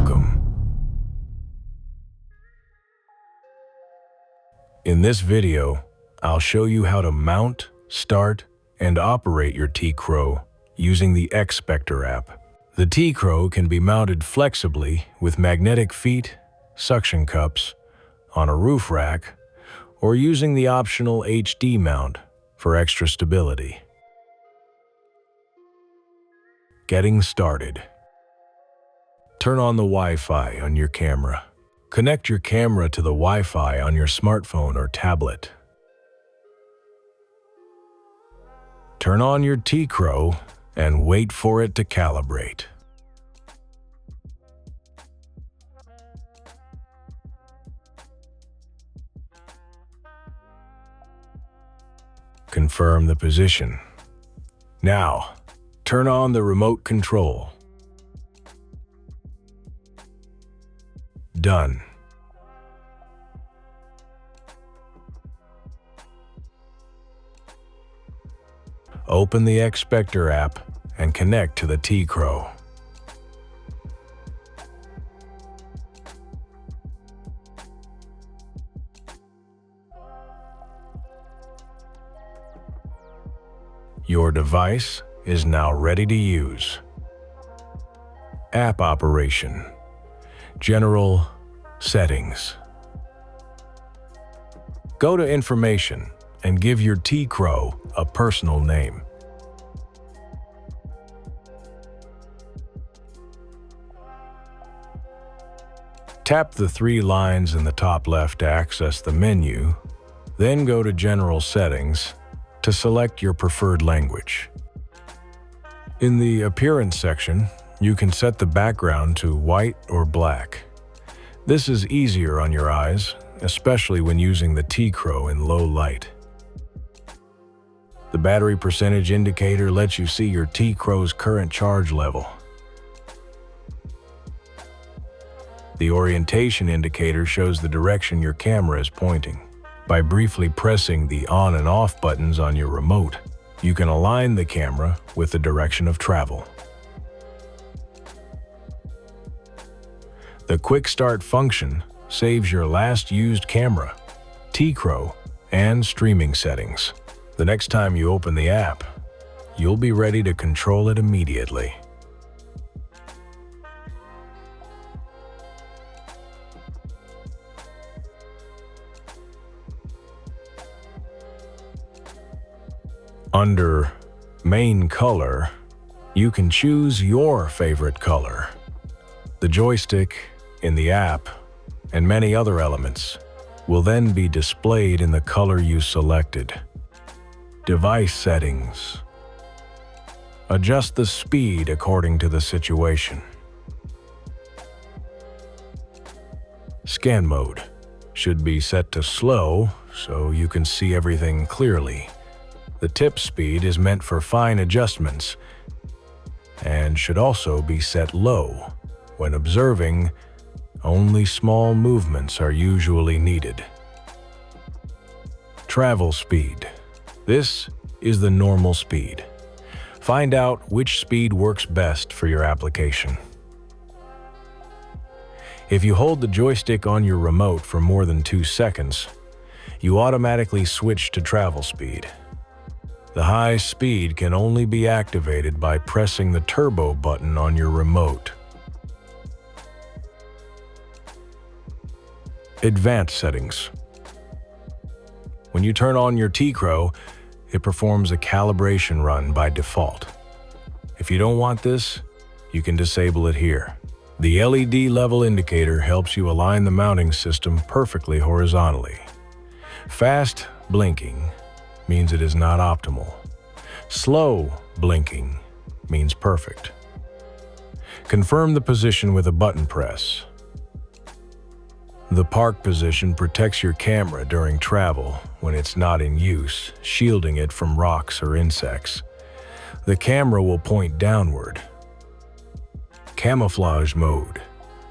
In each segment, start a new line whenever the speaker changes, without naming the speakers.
Welcome. In this video, I'll show you how to mount, start, and operate your TCROW using the XSPECTER app. The TCROW can be mounted flexibly with magnetic feet, suction cups, on a roof rack, or using the optional HD mount for extra stability. Getting started. Turn on the Wi-Fi on your camera. Connect your camera to the Wi-Fi on your smartphone or tablet. Turn on your TCROW and wait for it to calibrate. Confirm the position. Now, turn on the remote control. Done. Open the XSPECTER app and connect to the TCROW. Your device is now ready to use. App operation. General settings. Go to Information and give your TCROW a personal name. Tap the three lines in the top left to access the menu, then go to General Settings to select your preferred language. In the Appearance section, you can set the background to white or black. This is easier on your eyes, especially when using the TCROW in low light. The battery percentage indicator lets you see your TCROW's current charge level. The orientation indicator shows the direction your camera is pointing. By briefly pressing the on and off buttons on your remote, you can align the camera with the direction of travel. The Quick Start function saves your last used camera, TCROW, and streaming settings. The next time you open the app, you'll be ready to control it immediately. Under Main Color, you can choose your favorite color. The joystick in the app and many other elements will then be displayed in the color you selected. Device settings. Adjust the speed according to the situation. Scan mode should be set to slow so you can see everything clearly. The tip speed is meant for fine adjustments and should also be set low. When observing, only small movements are usually needed. Travel speed. This is the normal speed. Find out which speed works best for your application. If you hold the joystick on your remote for more than 2 seconds, you automatically switch to travel speed. The high speed can only be activated by pressing the turbo button on your remote. Advanced settings. When you turn on your TCROW, it performs a calibration run by default. If you don't want this, you can disable it here. The LED level indicator helps you align the mounting system perfectly horizontally. Fast blinking means it is not optimal. Slow blinking means perfect. Confirm the position with a button press. The park position protects your camera during travel when it's not in use, shielding it from rocks or insects. The camera will point downward. Camouflage mode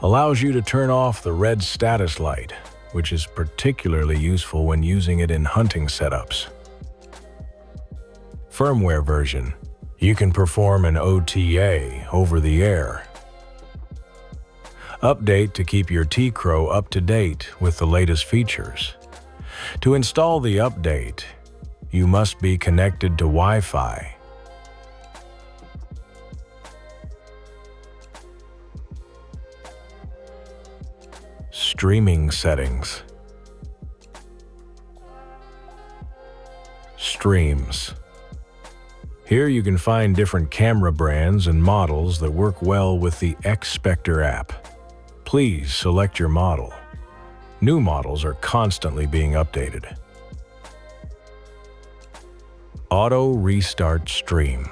allows you to turn off the red status light, which is particularly useful when using it in hunting setups. Firmware version. You can perform an OTA over the air. Update to keep your TCROW up to date with the latest features. To install the update, you must be connected to Wi-Fi. Streaming settings. Streams. Here you can find different camera brands and models that work well with the XSPECTER app. Please select your model. New models are constantly being updated. Auto Restart Stream.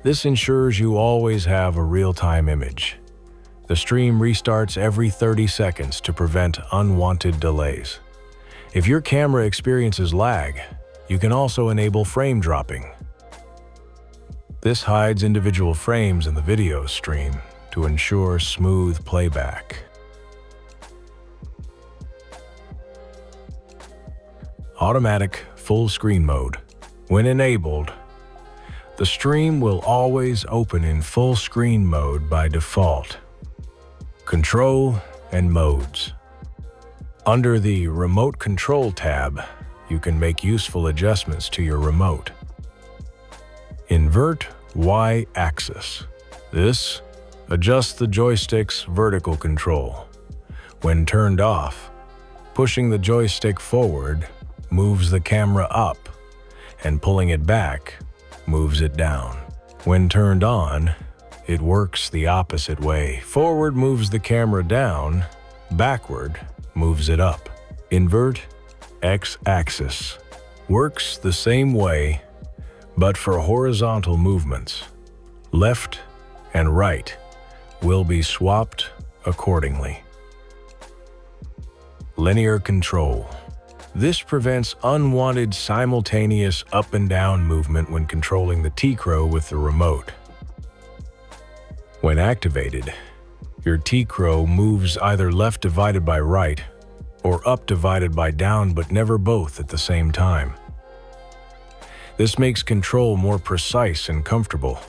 This ensures you always have a real-time image. The stream restarts every 30 seconds to prevent unwanted delays. If your camera experiences lag, you can also enable frame dropping. This hides individual frames in the video stream to ensure smooth playback. Automatic full screen mode. When enabled, the stream will always open in full screen mode by default. Control and modes. Under the Remote Control tab, you can make useful adjustments to your remote. Invert Y-axis. This adjusts the joystick's vertical control. When turned off, pushing the joystick forward moves the camera up, and pulling it back moves it down. When turned on, it works the opposite way. Forward moves the camera down, backward moves it up. Invert X-axis. Works the same way, but for horizontal movements. Left and right will be swapped accordingly. Linear control. This prevents unwanted simultaneous up and down movement when controlling the TCROW with the remote. When activated, your TCROW moves either left divided by right or up divided by down, but never both at the same time. This makes control more precise and comfortable.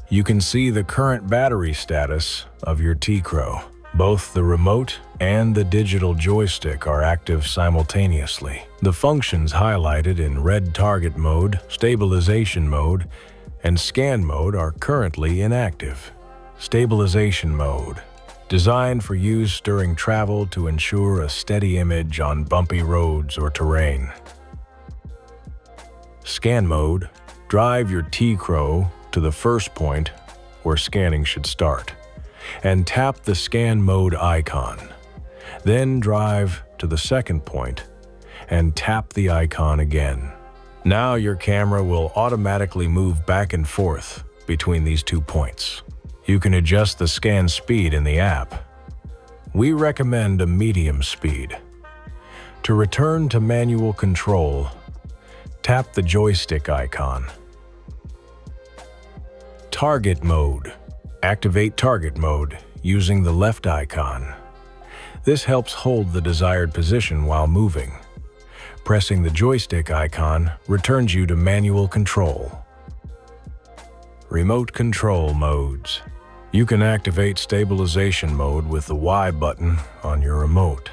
You can see the current battery status of your TCROW. Both the remote and the digital joystick are active simultaneously. The functions highlighted in red target mode, stabilization mode, and scan mode are currently inactive. Stabilization mode, designed for use during travel to ensure a steady image on bumpy roads or terrain. Scan mode, drive your TCROW to the first point where scanning should start, and tap the scan mode icon. Then drive to the second point and tap the icon again. Now your camera will automatically move back and forth between these 2 points. You can adjust the scan speed in the app. We recommend a medium speed. To return to manual control, tap the joystick icon. Target mode. Activate target mode using the left icon. This helps hold the desired position while moving. Pressing the joystick icon returns you to manual control. Remote control modes. You can activate stabilization mode with the Y button on your remote.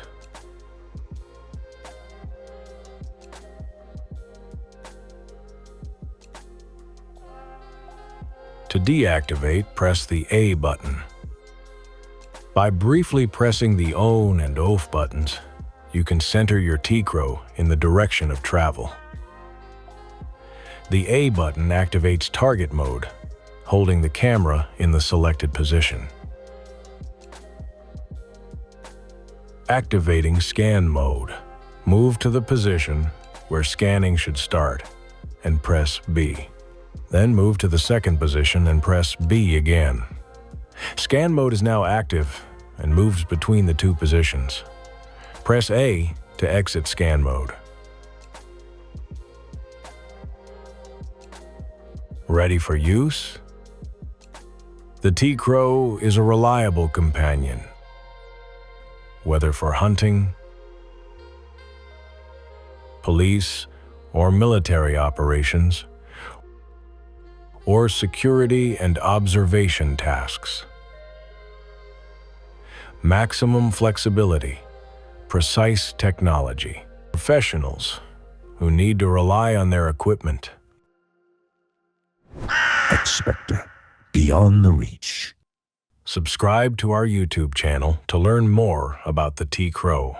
To deactivate, press the A button. By briefly pressing the ON and OFF buttons, you can center your TCROW in the direction of travel. The A button activates target mode, holding the camera in the selected position. Activating scan mode. Move to the position where scanning should start and press B. Then move to the second position and press B again. Scan mode is now active and moves between the 2 positions. Press A to exit scan mode. Ready for use? The TCROW is a reliable companion, whether for hunting, police, or military operations, or security and observation tasks. Maximum flexibility, precise technology, professionals who need to rely on their equipment.
XSPECTER, beyond the reach.
Subscribe to our YouTube channel to learn more about the TCROW.